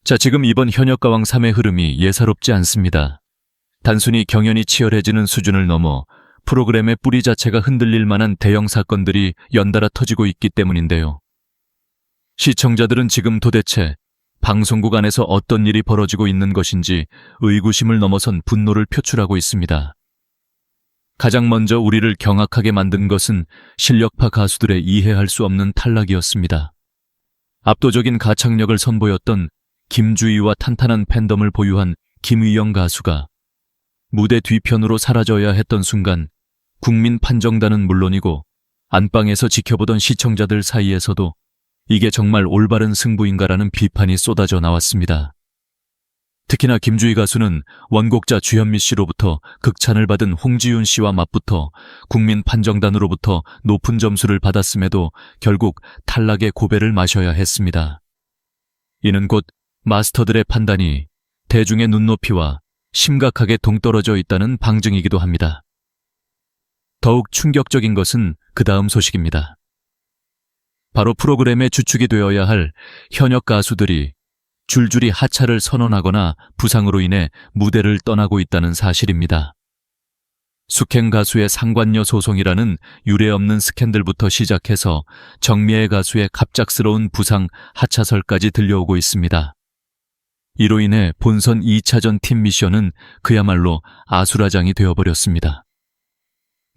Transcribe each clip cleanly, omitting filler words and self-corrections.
자, 지금 이번 현역가왕 3의 흐름이 예사롭지 않습니다. 단순히 경연이 치열해지는 수준을 넘어 프로그램의 뿌리 자체가 흔들릴 만한 대형 사건들이 연달아 터지고 있기 때문인데요. 시청자들은 지금 도대체 방송국 안에서 어떤 일이 벌어지고 있는 것인지 의구심을 넘어선 분노를 표출하고 있습니다. 가장 먼저 우리를 경악하게 만든 것은 실력파 가수들의 이해할 수 없는 탈락이었습니다. 압도적인 가창력을 선보였던 김주희와 탄탄한 팬덤을 보유한 김의영 가수가 무대 뒤편으로 사라져야 했던 순간 국민 판정단은 물론이고 안방에서 지켜보던 시청자들 사이에서도 이게 정말 올바른 승부인가라는 비판이 쏟아져 나왔습니다. 특히나 김주희 가수는 원곡자 주현미 씨로부터 극찬을 받은 홍지윤 씨와 맞붙어 국민 판정단으로부터 높은 점수를 받았음에도 결국 탈락의 고배를 마셔야 했습니다. 이는 곧 마스터들의 판단이 대중의 눈높이와 심각하게 동떨어져 있다는 방증이기도 합니다. 더욱 충격적인 것은 그 다음 소식입니다. 바로 프로그램의 주축이 되어야 할 현역 가수들이 줄줄이 하차를 선언하거나 부상으로 인해 무대를 떠나고 있다는 사실입니다. 숙행 가수의 상관녀 소송이라는 유례없는 스캔들부터 시작해서 정미애 가수의 갑작스러운 부상 하차설까지 들려오고 있습니다. 이로 인해 본선 2차전 팀 미션은 그야말로 아수라장이 되어버렸습니다.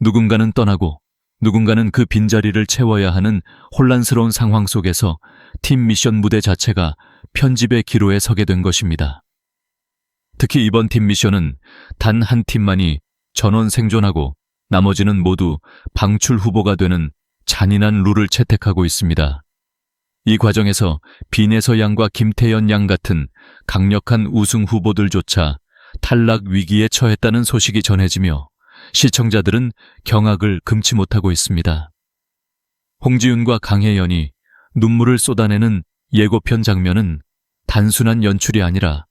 누군가는 떠나고 누군가는 그 빈자리를 채워야 하는 혼란스러운 상황 속에서 팀 미션 무대 자체가 편집의 기로에 서게 된 것입니다. 특히 이번 팀 미션은 단 한 팀만이 전원 생존하고 나머지는 모두 방출 후보가 되는 잔인한 룰을 채택하고 있습니다. 이 과정에서 빈에서 양과 김태연 양 같은 강력한 우승 후보들조차 탈락 위기에 처했다는 소식이 전해지며 시청자들은 경악을 금치 못하고 있습니다. 홍지윤과 강혜연이 눈물을 쏟아내는 예고편 장면은 단순한 연출이 아니라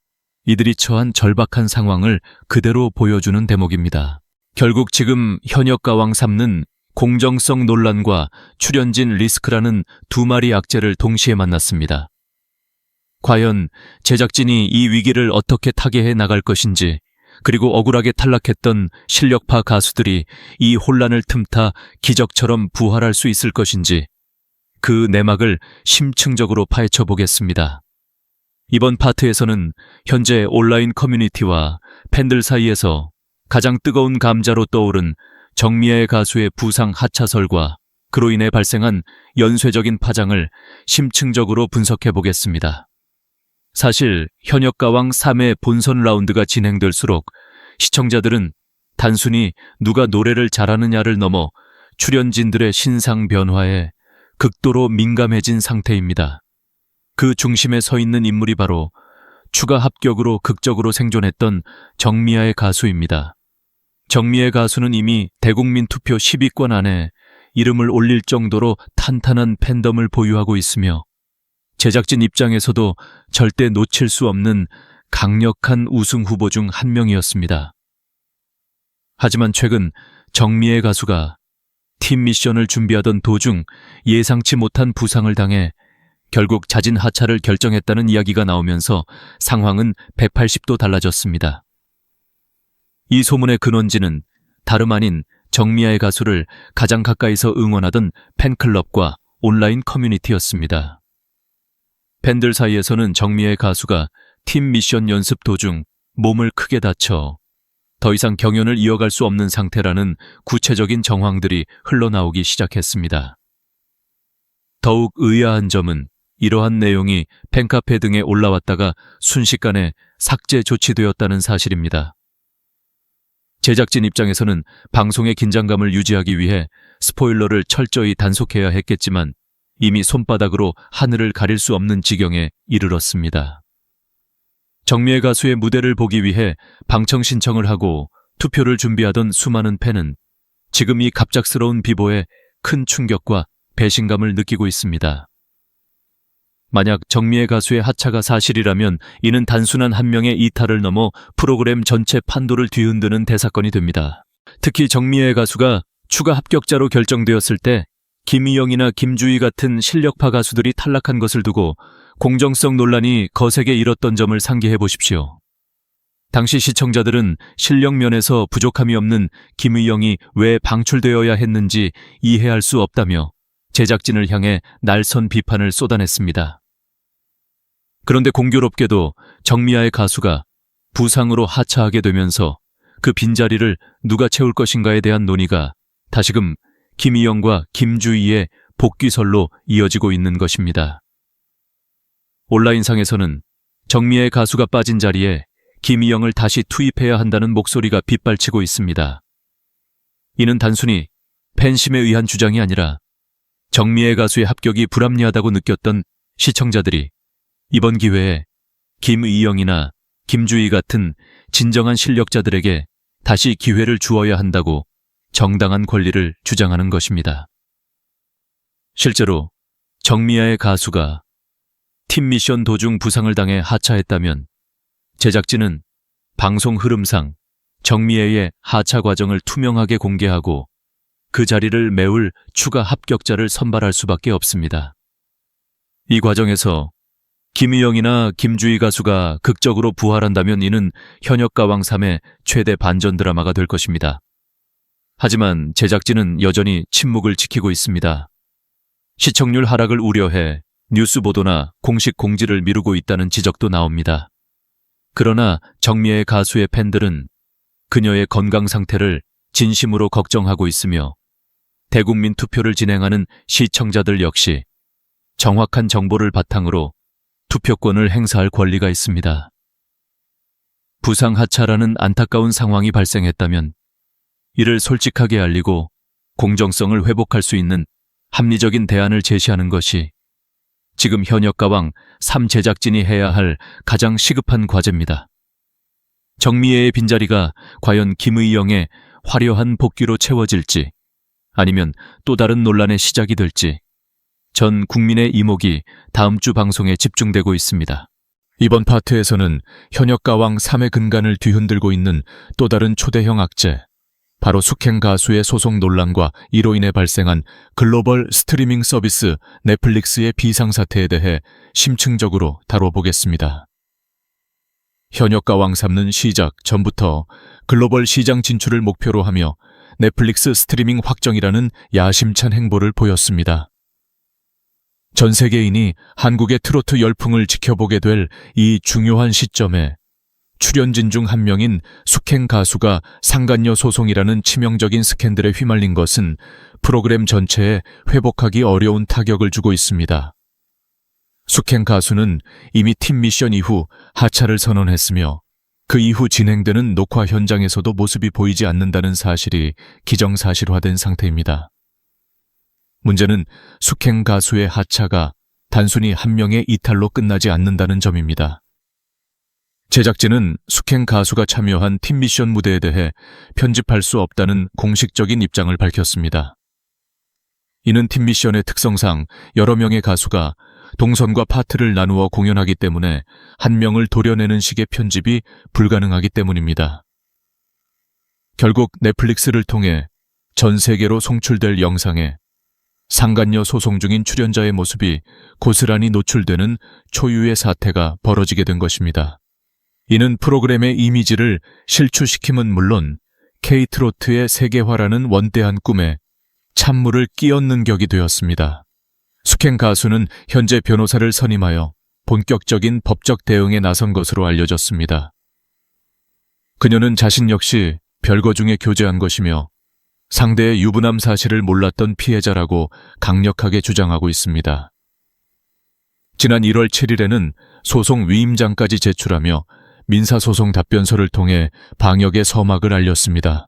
이들이 처한 절박한 상황을 그대로 보여주는 대목입니다. 결국 지금 현역가왕 3는 공정성 논란과 출연진 리스크라는 두 마리 악재를 동시에 만났습니다. 과연 제작진이 이 위기를 어떻게 타개해 나갈 것인지, 그리고 억울하게 탈락했던 실력파 가수들이 이 혼란을 틈타 기적처럼 부활할 수 있을 것인지 그 내막을 심층적으로 파헤쳐 보겠습니다. 이번 파트에서는 현재 온라인 커뮤니티와 팬들 사이에서 가장 뜨거운 감자로 떠오른 정미애 가수의 부상 하차설과 그로 인해 발생한 연쇄적인 파장을 심층적으로 분석해 보겠습니다. 사실 현역가왕 3회 본선 라운드가 진행될수록 시청자들은 단순히 누가 노래를 잘하느냐를 넘어 출연진들의 신상 변화에 극도로 민감해진 상태입니다. 그 중심에 서 있는 인물이 바로 추가 합격으로 극적으로 생존했던 정미아의 가수입니다. 정미애 가수는 이미 대국민 투표 10위권 안에 이름을 올릴 정도로 탄탄한 팬덤을 보유하고 있으며 제작진 입장에서도 절대 놓칠 수 없는 강력한 우승 후보 중 한 명이었습니다. 하지만 최근 정미애 가수가 팀 미션을 준비하던 도중 예상치 못한 부상을 당해 결국 자진 하차를 결정했다는 이야기가 나오면서 상황은 180도 달라졌습니다. 이 소문의 근원지는 다름 아닌 정미아의 가수를 가장 가까이서 응원하던 팬클럽과 온라인 커뮤니티였습니다. 팬들 사이에서는 정미애 가수가 팀 미션 연습 도중 몸을 크게 다쳐 더 이상 경연을 이어갈 수 없는 상태라는 구체적인 정황들이 흘러나오기 시작했습니다. 더욱 의아한 점은 이러한 내용이 팬카페 등에 올라왔다가 순식간에 삭제 조치되었다는 사실입니다. 제작진 입장에서는 방송의 긴장감을 유지하기 위해 스포일러를 철저히 단속해야 했겠지만 이미 손바닥으로 하늘을 가릴 수 없는 지경에 이르렀습니다. 정미애 가수의 무대를 보기 위해 방청 신청을 하고 투표를 준비하던 수많은 팬은 지금 이 갑작스러운 비보에 큰 충격과 배신감을 느끼고 있습니다. 만약 정미애 가수의 하차가 사실이라면 이는 단순한 한 명의 이탈을 넘어 프로그램 전체 판도를 뒤흔드는 대사건이 됩니다. 특히 정미애 가수가 추가 합격자로 결정되었을 때 김희영이나 김주희 같은 실력파 가수들이 탈락한 것을 두고 공정성 논란이 거세게 일었던 점을 상기해 보십시오. 당시 시청자들은 실력 면에서 부족함이 없는 김의영이 왜 방출되어야 했는지 이해할 수 없다며 제작진을 향해 날선 비판을 쏟아냈습니다. 그런데 공교롭게도 정미아의 가수가 부상으로 하차하게 되면서 그 빈자리를 누가 채울 것인가에 대한 논의가 다시금 김희영과 김주희의 복귀설로 이어지고 있는 것입니다. 온라인상에서는 정미아의 가수가 빠진 자리에 김희영을 다시 투입해야 한다는 목소리가 빗발치고 있습니다. 이는 단순히 팬심에 의한 주장이 아니라 정미애 가수의 합격이 불합리하다고 느꼈던 시청자들이 이번 기회에 김의영이나 김주희 같은 진정한 실력자들에게 다시 기회를 주어야 한다고 정당한 권리를 주장하는 것입니다. 실제로 정미아의 가수가 팀 미션 도중 부상을 당해 하차했다면 제작진은 방송 흐름상 정미애의 하차 과정을 투명하게 공개하고 그 자리를 메울 추가 합격자를 선발할 수밖에 없습니다. 이 과정에서 김희영이나 김주희 가수가 극적으로 부활한다면 이는 현역가왕 3의 최대 반전 드라마가 될 것입니다. 하지만 제작진은 여전히 침묵을 지키고 있습니다. 시청률 하락을 우려해 뉴스 보도나 공식 공지를 미루고 있다는 지적도 나옵니다. 그러나 정미애 가수의 팬들은 그녀의 건강 상태를 진심으로 걱정하고 있으며 대국민 투표를 진행하는 시청자들 역시 정확한 정보를 바탕으로 투표권을 행사할 권리가 있습니다. 부상 하차라는 안타까운 상황이 발생했다면 이를 솔직하게 알리고 공정성을 회복할 수 있는 합리적인 대안을 제시하는 것이 지금 현역가왕 3 제작진이 해야 할 가장 시급한 과제입니다. 정미애의 빈자리가 과연 김의영의 화려한 복귀로 채워질지 아니면 또 다른 논란의 시작이 될지 전 국민의 이목이 다음 주 방송에 집중되고 있습니다. 이번 파트에서는 현역가왕 3의 근간을 뒤흔들고 있는 또 다른 초대형 악재, 바로 숙행 가수의 소송 논란과 이로 인해 발생한 글로벌 스트리밍 서비스 넷플릭스의 비상사태에 대해 심층적으로 다뤄보겠습니다. 현역가왕 3는 시작 전부터 글로벌 시장 진출을 목표로 하며 넷플릭스 스트리밍 확정이라는 야심찬 행보를 보였습니다. 전 세계인이 한국의 트로트 열풍을 지켜보게 될 이 중요한 시점에 출연진 중 한 명인 숙행 가수가 상간녀 소송이라는 치명적인 스캔들에 휘말린 것은 프로그램 전체에 회복하기 어려운 타격을 주고 있습니다. 숙행 가수는 이미 팀 미션 이후 하차를 선언했으며 그 이후 진행되는 녹화 현장에서도 모습이 보이지 않는다는 사실이 기정사실화된 상태입니다. 문제는 숙행 가수의 하차가 단순히 한 명의 이탈로 끝나지 않는다는 점입니다. 제작진은 숙행 가수가 참여한 팀 미션 무대에 대해 편집할 수 없다는 공식적인 입장을 밝혔습니다. 이는 팀 미션의 특성상 여러 명의 가수가 동선과 파트를 나누어 공연하기 때문에 한 명을 도려내는 식의 편집이 불가능하기 때문입니다. 결국 넷플릭스를 통해 전 세계로 송출될 영상에 상간녀 소송 중인 출연자의 모습이 고스란히 노출되는 초유의 사태가 벌어지게 된 것입니다. 이는 프로그램의 이미지를 실추시킴은 물론 K-트로트의 세계화라는 원대한 꿈에 찬물을 끼얹는 격이 되었습니다. 숙행 가수는 현재 변호사를 선임하여 본격적인 법적 대응에 나선 것으로 알려졌습니다. 그녀는 자신 역시 별거 중에 교제한 것이며 상대의 유부남 사실을 몰랐던 피해자라고 강력하게 주장하고 있습니다. 지난 1월 7일에는 소송 위임장까지 제출하며 민사소송 답변서를 통해 방역의 서막을 알렸습니다.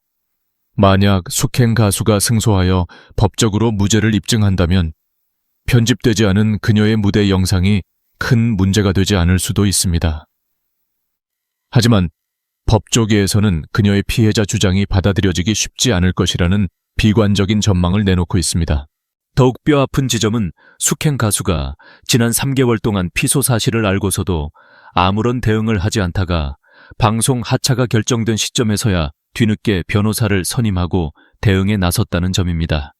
만약 숙행 가수가 승소하여 법적으로 무죄를 입증한다면 편집되지 않은 그녀의 무대 영상이 큰 문제가 되지 않을 수도 있습니다. 하지만 법조계에서는 그녀의 피해자 주장이 받아들여지기 쉽지 않을 것이라는 비관적인 전망을 내놓고 있습니다. 더욱 뼈아픈 지점은 숙행 가수가 지난 3개월 동안 피소 사실을 알고서도 아무런 대응을 하지 않다가 방송 하차가 결정된 시점에서야 뒤늦게 변호사를 선임하고 대응에 나섰다는 점입니다.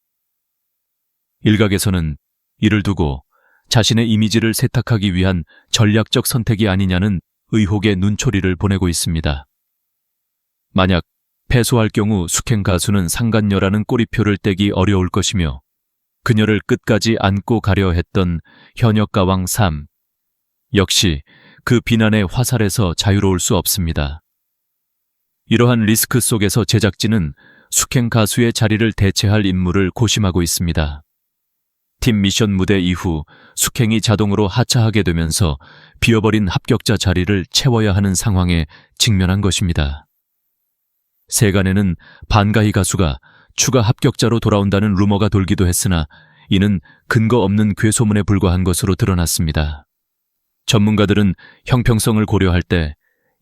일각에서는 이를 두고 자신의 이미지를 세탁하기 위한 전략적 선택이 아니냐는 의혹의 눈초리를 보내고 있습니다. 만약 패소할 경우 숙행 가수는 상간녀라는 꼬리표를 떼기 어려울 것이며 그녀를 끝까지 안고 가려 했던 현역가왕 3 역시 그 비난의 화살에서 자유로울 수 없습니다. 이러한 리스크 속에서 제작진은 숙행 가수의 자리를 대체할 인물을 고심하고 있습니다. 팀 미션 무대 이후 숙행이 자동으로 하차하게 되면서 비어버린 합격자 자리를 채워야 하는 상황에 직면한 것입니다. 세간에는 반가희 가수가 추가 합격자로 돌아온다는 루머가 돌기도 했으나 이는 근거 없는 괴소문에 불과한 것으로 드러났습니다. 전문가들은 형평성을 고려할 때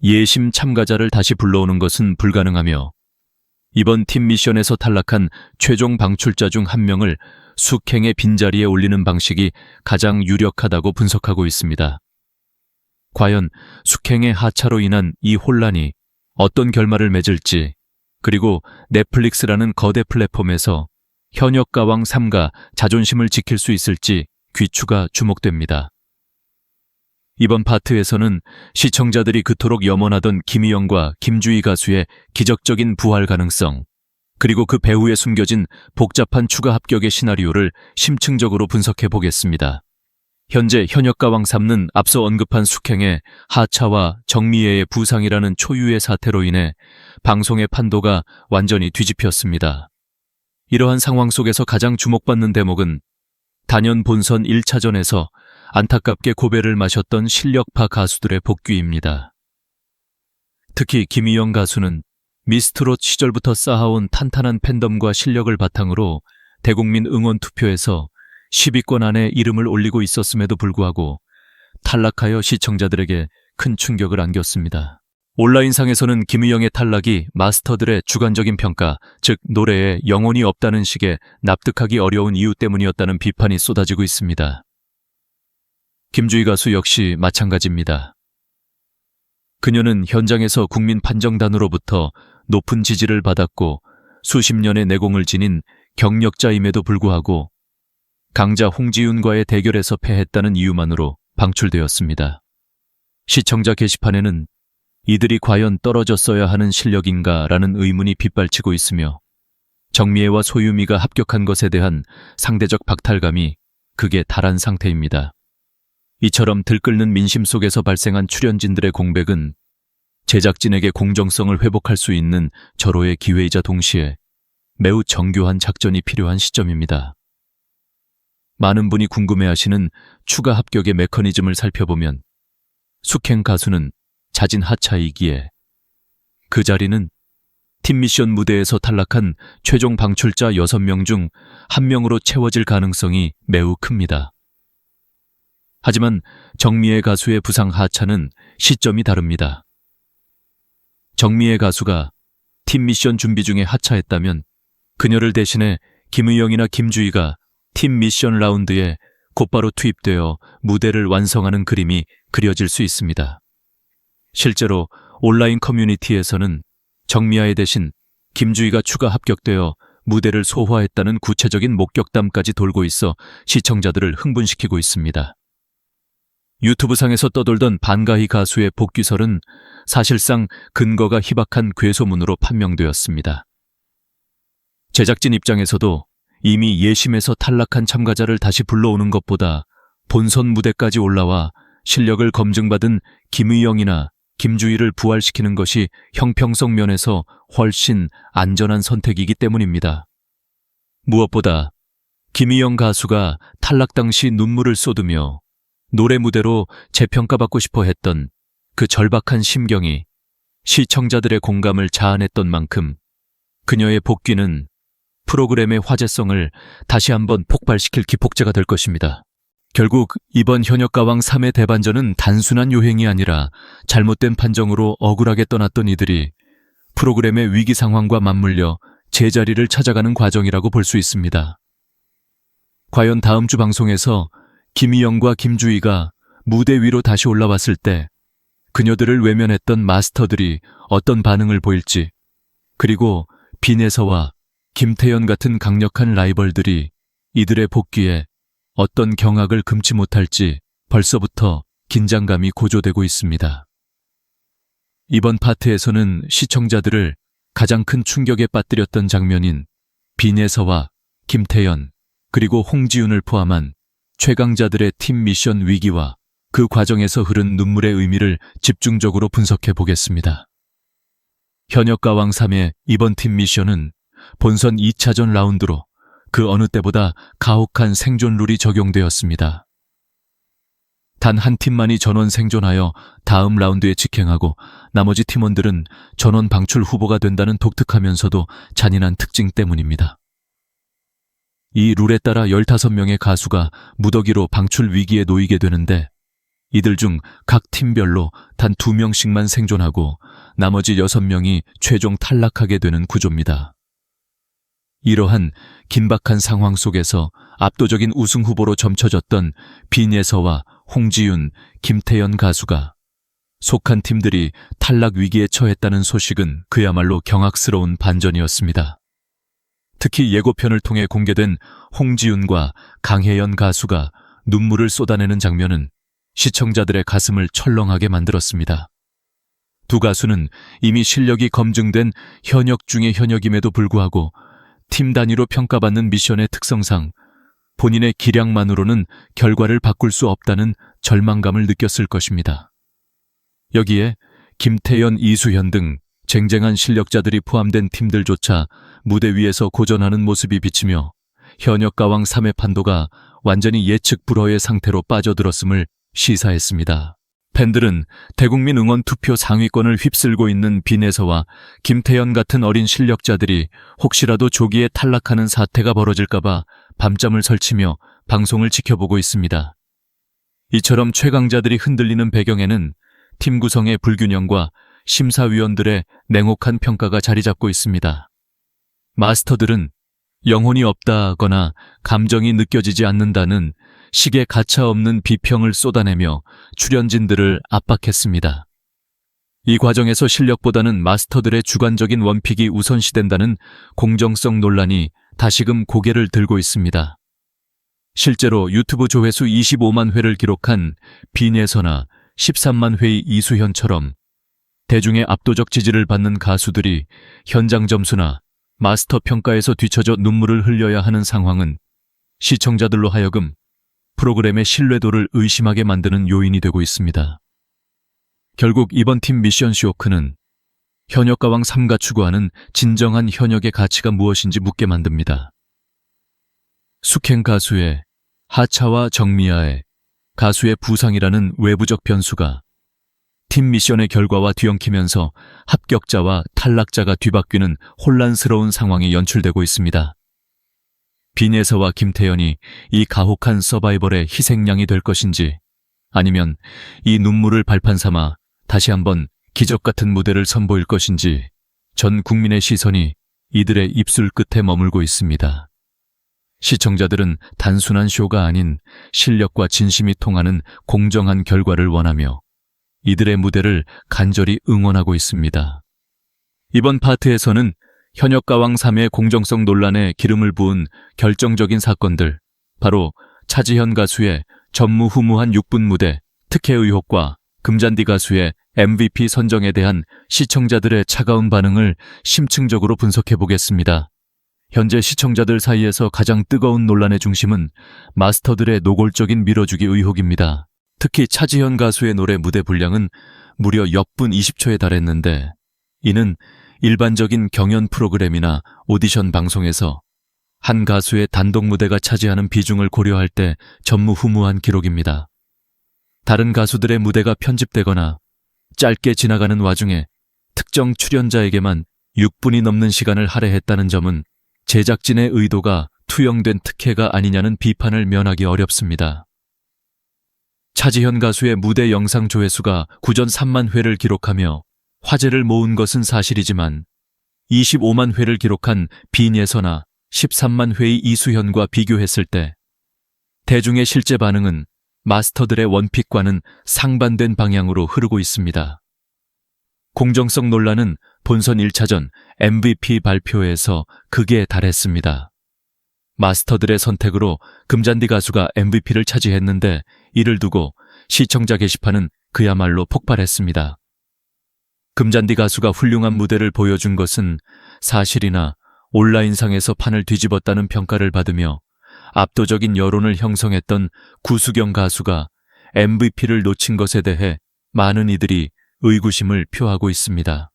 예심 참가자를 다시 불러오는 것은 불가능하며 이번 팀 미션에서 탈락한 최종 방출자 중 한 명을 숙행의 빈자리에 올리는 방식이 가장 유력하다고 분석하고 있습니다. 과연 숙행의 하차로 인한 이 혼란이 어떤 결말을 맺을지, 그리고 넷플릭스라는 거대 플랫폼에서 현역가왕 3가 자존심을 지킬 수 있을지 귀추가 주목됩니다. 이번 파트에서는 시청자들이 그토록 염원하던 김희영과 김주희 가수의 기적적인 부활 가능성, 그리고 그 배후에 숨겨진 복잡한 추가 합격의 시나리오를 심층적으로 분석해 보겠습니다. 현재 현역가왕 3는 앞서 언급한 숙행의 하차와 정미애의 부상이라는 초유의 사태로 인해 방송의 판도가 완전히 뒤집혔습니다. 이러한 상황 속에서 가장 주목받는 대목은 단연 본선 1차전에서 안타깝게 고배를 마셨던 실력파 가수들의 복귀입니다. 특히 김희영 가수는 미스트롯 시절부터 쌓아온 탄탄한 팬덤과 실력을 바탕으로 대국민 응원 투표에서 10위권 안에 이름을 올리고 있었음에도 불구하고 탈락하여 시청자들에게 큰 충격을 안겼습니다. 온라인상에서는 김희영의 탈락이 마스터들의 주관적인 평가, 즉 노래에 영혼이 없다는 식의 납득하기 어려운 이유 때문이었다는 비판이 쏟아지고 있습니다. 김주희 가수 역시 마찬가지입니다. 그녀는 현장에서 국민 판정단으로부터 높은 지지를 받았고 수십 년의 내공을 지닌 경력자임에도 불구하고 강자 홍지윤과의 대결에서 패했다는 이유만으로 방출되었습니다. 시청자 게시판에는 이들이 과연 떨어졌어야 하는 실력인가 라는 의문이 빗발치고 있으며 정미애와 소유미가 합격한 것에 대한 상대적 박탈감이 극에 달한 상태입니다. 이처럼 들끓는 민심 속에서 발생한 출연진들의 공백은 제작진에게 공정성을 회복할 수 있는 절호의 기회이자 동시에 매우 정교한 작전이 필요한 시점입니다. 많은 분이 궁금해하시는 추가 합격의 메커니즘을 살펴보면 숙행 가수는 자진 하차이기에 그 자리는 팀 미션 무대에서 탈락한 최종 방출자 6명 중 1명으로 채워질 가능성이 매우 큽니다. 하지만 정미애 가수의 부상 하차는 시점이 다릅니다. 정미애 가수가 팀 미션 준비 중에 하차했다면 그녀를 대신해 김의영이나 김주희가 팀 미션 라운드에 곧바로 투입되어 무대를 완성하는 그림이 그려질 수 있습니다. 실제로 온라인 커뮤니티에서는 정미아의 대신 김주희가 추가 합격되어 무대를 소화했다는 구체적인 목격담까지 돌고 있어 시청자들을 흥분시키고 있습니다. 유튜브상에서 떠돌던 반가희 가수의 복귀설은 사실상 근거가 희박한 괴소문으로 판명되었습니다. 제작진 입장에서도 이미 예심에서 탈락한 참가자를 다시 불러오는 것보다 본선 무대까지 올라와 실력을 검증받은 김의영이나 김주희를 부활시키는 것이 형평성 면에서 훨씬 안전한 선택이기 때문입니다. 무엇보다 김의영 가수가 탈락 당시 눈물을 쏟으며 노래 무대로 재평가받고 싶어 했던 그 절박한 심경이 시청자들의 공감을 자아냈던 만큼 그녀의 복귀는 프로그램의 화제성을 다시 한번 폭발시킬 기폭제가 될 것입니다. 결국 이번 현역가왕 3의 대반전은 단순한 요행이 아니라 잘못된 판정으로 억울하게 떠났던 이들이 프로그램의 위기 상황과 맞물려 제자리를 찾아가는 과정이라고 볼 수 있습니다. 과연 다음 주 방송에서 김희영과 김주희가 무대 위로 다시 올라왔을 때 그녀들을 외면했던 마스터들이 어떤 반응을 보일지, 그리고 빈에서와 김태연 같은 강력한 라이벌들이 이들의 복귀에 어떤 경악을 금치 못할지 벌써부터 긴장감이 고조되고 있습니다. 이번 파트에서는 시청자들을 가장 큰 충격에 빠뜨렸던 장면인 빈예서와 김태연 그리고 홍지윤을 포함한 최강자들의 팀 미션 위기와 그 과정에서 흐른 눈물의 의미를 집중적으로 분석해 보겠습니다. 현역가왕 3의 이번 팀 미션은 본선 2차전 라운드로 그 어느 때보다 가혹한 생존 룰이 적용되었습니다. 단 한 팀만이 전원 생존하여 다음 라운드에 직행하고 나머지 팀원들은 전원 방출 후보가 된다는 독특하면서도 잔인한 특징 때문입니다. 이 룰에 따라 15명의 가수가 무더기로 방출 위기에 놓이게 되는데 이들 중 각 팀별로 단 2명씩만 생존하고 나머지 6명이 최종 탈락하게 되는 구조입니다. 이러한 긴박한 상황 속에서 압도적인 우승 후보로 점쳐졌던 빈예서와 홍지윤, 김태연 가수가 속한 팀들이 탈락 위기에 처했다는 소식은 그야말로 경악스러운 반전이었습니다. 특히 예고편을 통해 공개된 홍지윤과 강혜연 가수가 눈물을 쏟아내는 장면은 시청자들의 가슴을 철렁하게 만들었습니다. 두 가수는 이미 실력이 검증된 현역 중의 현역임에도 불구하고 팀 단위로 평가받는 미션의 특성상 본인의 기량만으로는 결과를 바꿀 수 없다는 절망감을 느꼈을 것입니다. 여기에 김태연, 이수현 등 쟁쟁한 실력자들이 포함된 팀들조차 무대 위에서 고전하는 모습이 비치며 현역가왕 3의 판도가 완전히 예측 불허의 상태로 빠져들었음을 시사했습니다. 팬들은 대국민 응원 투표 상위권을 휩쓸고 있는 빈예서와 김태연 같은 어린 실력자들이 혹시라도 조기에 탈락하는 사태가 벌어질까봐 밤잠을 설치며 방송을 지켜보고 있습니다. 이처럼 최강자들이 흔들리는 배경에는 팀 구성의 불균형과 심사위원들의 냉혹한 평가가 자리 잡고 있습니다. 마스터들은 영혼이 없다거나 감정이 느껴지지 않는다는 식의 가차없는 비평을 쏟아내며 출연진들을 압박했습니다. 이 과정에서 실력보다는 마스터들의 주관적인 원픽이 우선시된다는 공정성 논란이 다시금 고개를 들고 있습니다. 실제로 유튜브 조회수 25만 회를 기록한 빈예서나 13만 회의 이수현처럼 대중의 압도적 지지를 받는 가수들이 현장 점수나 마스터 평가에서 뒤처져 눈물을 흘려야 하는 상황은 시청자들로 하여금 프로그램의 신뢰도를 의심하게 만드는 요인이 되고 있습니다. 결국 이번 팀 미션 쇼크는 현역가왕 3가 추구하는 진정한 현역의 가치가 무엇인지 묻게 만듭니다. 숙행 가수의 하차와 정미아의 가수의 부상이라는 외부적 변수가 팀 미션의 결과와 뒤엉키면서 합격자와 탈락자가 뒤바뀌는 혼란스러운 상황이 연출되고 있습니다. 빈예서와 김태연이 이 가혹한 서바이벌의 희생양이 될 것인지 아니면 이 눈물을 발판 삼아 다시 한번 기적 같은 무대를 선보일 것인지 전 국민의 시선이 이들의 입술 끝에 머물고 있습니다. 시청자들은 단순한 쇼가 아닌 실력과 진심이 통하는 공정한 결과를 원하며 이들의 무대를 간절히 응원하고 있습니다. 이번 파트에서는 현역가왕 3의 공정성 논란에 기름을 부은 결정적인 사건들, 바로 차지현 가수의 전무후무한 6분 무대, 특혜 의혹과 금잔디 가수의 MVP 선정에 대한 시청자들의 차가운 반응을 심층적으로 분석해 보겠습니다. 현재 시청자들 사이에서 가장 뜨거운 논란의 중심은 마스터들의 노골적인 밀어주기 의혹입니다. 특히 차지현 가수의 노래 무대 분량은 무려 역분 20초에 달했는데 이는 일반적인 경연 프로그램이나 오디션 방송에서 한 가수의 단독 무대가 차지하는 비중을 고려할 때 전무후무한 기록입니다. 다른 가수들의 무대가 편집되거나 짧게 지나가는 와중에 특정 출연자에게만 6분이 넘는 시간을 할애했다는 점은 제작진의 의도가 투영된 특혜가 아니냐는 비판을 면하기 어렵습니다. 차지현 가수의 무대 영상 조회수가 구전 3만 회를 기록하며 화제를 모은 것은 사실이지만 25만 회를 기록한 빈예서나 13만 회의 이수현과 비교했을 때 대중의 실제 반응은 마스터들의 원픽과는 상반된 방향으로 흐르고 있습니다. 공정성 논란은 본선 1차전 MVP 발표에서 극에 달했습니다. 마스터들의 선택으로 금잔디 가수가 MVP를 차지했는데 이를 두고 시청자 게시판은 그야말로 폭발했습니다. 금잔디 가수가 훌륭한 무대를 보여준 것은 사실이나 온라인상에서 판을 뒤집었다는 평가를 받으며 압도적인 여론을 형성했던 구수경 가수가 MVP를 놓친 것에 대해 많은 이들이 의구심을 표하고 있습니다.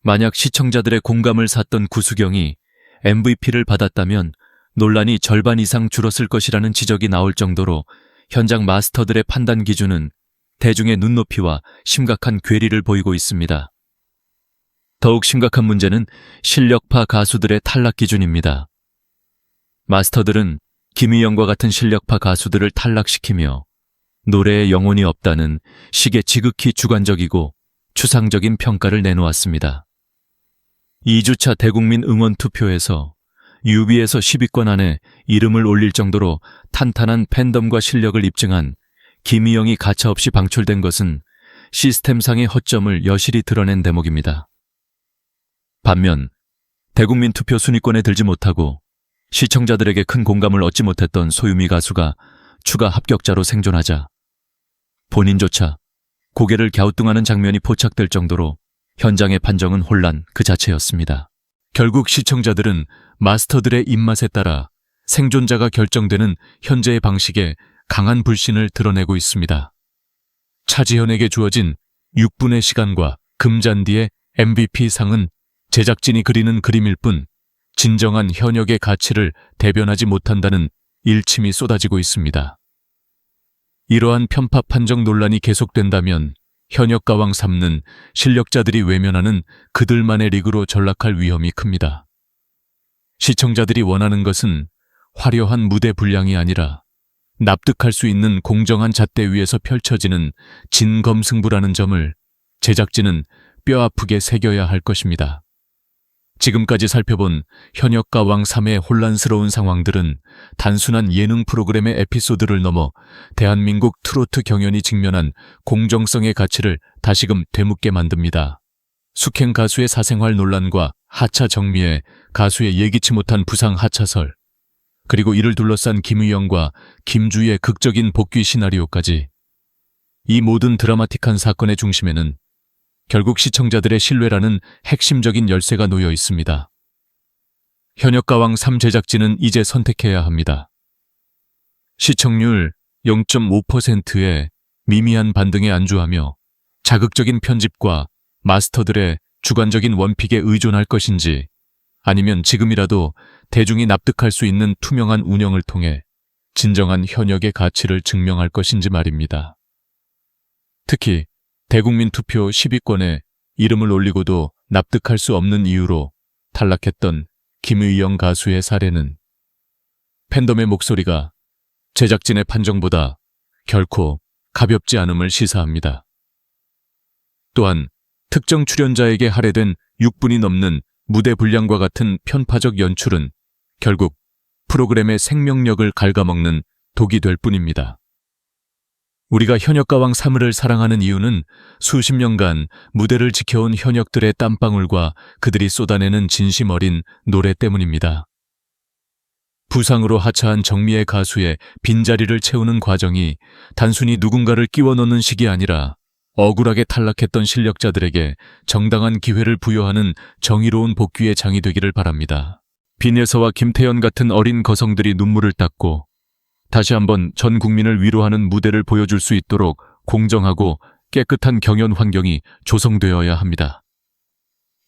만약 시청자들의 공감을 샀던 구수경이 MVP를 받았다면 논란이 절반 이상 줄었을 것이라는 지적이 나올 정도로 현장 마스터들의 판단 기준은 대중의 눈높이와 심각한 괴리를 보이고 있습니다. 더욱 심각한 문제는 실력파 가수들의 탈락 기준입니다. 마스터들은 김희영과 같은 실력파 가수들을 탈락시키며 노래에 영혼이 없다는 식의 지극히 주관적이고 추상적인 평가를 내놓았습니다. 2주차 대국민 응원 투표에서 뮤비에서 10위권 안에 이름을 올릴 정도로 탄탄한 팬덤과 실력을 입증한 김희영이 가차없이 방출된 것은 시스템상의 허점을 여실히 드러낸 대목입니다. 반면 대국민 투표 순위권에 들지 못하고 시청자들에게 큰 공감을 얻지 못했던 소유미 가수가 추가 합격자로 생존하자 본인조차 고개를 갸우뚱하는 장면이 포착될 정도로 현장의 판정은 혼란 그 자체였습니다. 결국 시청자들은 마스터들의 입맛에 따라 생존자가 결정되는 현재의 방식에 강한 불신을 드러내고 있습니다. 차지현에게 주어진 6분의 시간과 금잔디의 MVP상은 제작진이 그리는 그림일 뿐 진정한 현역의 가치를 대변하지 못한다는 일침이 쏟아지고 있습니다. 이러한 편파 판정 논란이 계속된다면 현역 가왕 3는 실력자들이 외면하는 그들만의 리그로 전락할 위험이 큽니다. 시청자들이 원하는 것은 화려한 무대 분량이 아니라 납득할 수 있는 공정한 잣대 위에서 펼쳐지는 진검승부라는 점을 제작진은 뼈아프게 새겨야 할 것입니다. 지금까지 살펴본 현역 가왕 3의 혼란스러운 상황들은 단순한 예능 프로그램의 에피소드를 넘어 대한민국 트로트 경연이 직면한 공정성의 가치를 다시금 되묻게 만듭니다. 숙행 가수의 사생활 논란과 하차 정미애 가수의 예기치 못한 부상 하차설, 그리고 이를 둘러싼 김의영과 김주희의 극적인 복귀 시나리오까지, 이 모든 드라마틱한 사건의 중심에는 결국 시청자들의 신뢰라는 핵심적인 열쇠가 놓여 있습니다. 현역 가왕 3 제작진은 이제 선택해야 합니다. 시청률 0.5%의 미미한 반등에 안주하며 자극적인 편집과 마스터들의 주관적인 원픽에 의존할 것인지, 아니면 지금이라도 대중이 납득할 수 있는 투명한 운영을 통해 진정한 현역의 가치를 증명할 것인지 말입니다. 특히 대국민 투표 10위권에 이름을 올리고도 납득할 수 없는 이유로 탈락했던 김의영 가수의 사례는 팬덤의 목소리가 제작진의 판정보다 결코 가볍지 않음을 시사합니다. 또한 특정 출연자에게 할애된 6분이 넘는 무대 분량과 같은 편파적 연출은 결국 프로그램의 생명력을 갉아먹는 독이 될 뿐입니다. 우리가 현역 가왕 3을 사랑하는 이유는 수십 년간 무대를 지켜온 현역들의 땀방울과 그들이 쏟아내는 진심 어린 노래 때문입니다. 부상으로 하차한 정미애 가수의 빈자리를 채우는 과정이 단순히 누군가를 끼워 넣는 식이 아니라 억울하게 탈락했던 실력자들에게 정당한 기회를 부여하는 정의로운 복귀의 장이 되기를 바랍니다. 빈예서와 김태연 같은 어린 거성들이 눈물을 닦고 다시 한번 전 국민을 위로하는 무대를 보여줄 수 있도록 공정하고 깨끗한 경연 환경이 조성되어야 합니다.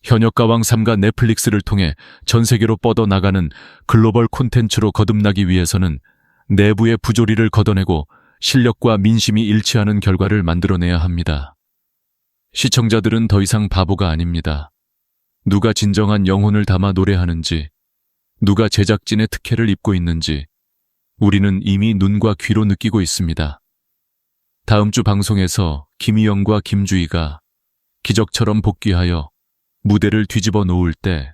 현역 가왕 3가 넷플릭스를 통해 전 세계로 뻗어나가는 글로벌 콘텐츠로 거듭나기 위해서는 내부의 부조리를 걷어내고 실력과 민심이 일치하는 결과를 만들어내야 합니다. 시청자들은 더 이상 바보가 아닙니다. 누가 진정한 영혼을 담아 노래하는지, 누가 제작진의 특혜를 입고 있는지 우리는 이미 눈과 귀로 느끼고 있습니다. 다음 주 방송에서 김희영과 김주희가 기적처럼 복귀하여 무대를 뒤집어 놓을 때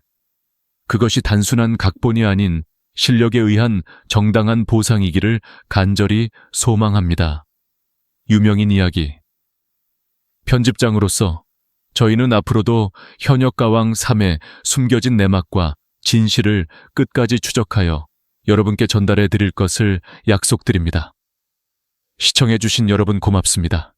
그것이 단순한 각본이 아닌 실력에 의한 정당한 보상이기를 간절히 소망합니다. 유명인 이야기. 편집장으로서 저희는 앞으로도 현역 가왕 3의 숨겨진 내막과 진실을 끝까지 추적하여 여러분께 전달해 드릴 것을 약속드립니다. 시청해 주신 여러분 고맙습니다.